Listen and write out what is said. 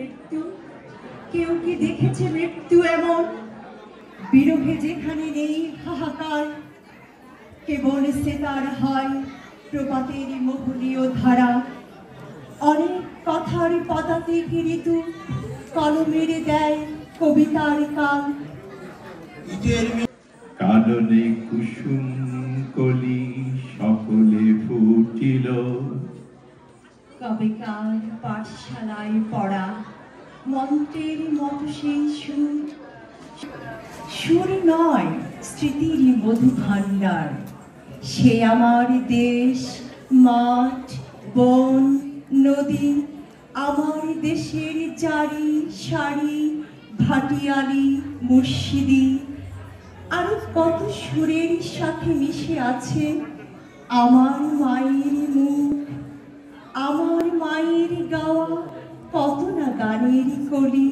মৃত্যু? কেউ কি দেখেছে মৃত্যু এমন বিরহে যেখানে নেই হাহাকার, কেবল সেতার হয় প্রপাতের মোহনীয় ধারা। অনেক কথার পদাতিক ঋতু কলমের দেয় কবিতার কাল। কাননে কুসুম কলি সকলে ফুটিল, কবেকার পাঠশালায় পড়া মন্ত্রের মতো সেই সুর, সুর নয় স্মৃতির মধু ভাণ্ডার। সে আমার দেশ, মাঠ, বন, নদী, আমার দেশের জারি সারি, ভাটিয়ালি, মুর্শিদি, আরো কত সুরের সাথে মিশে আছে আমার মায়ের মুখ, আমার মায়ের গাওয়া কত না গানের কলি।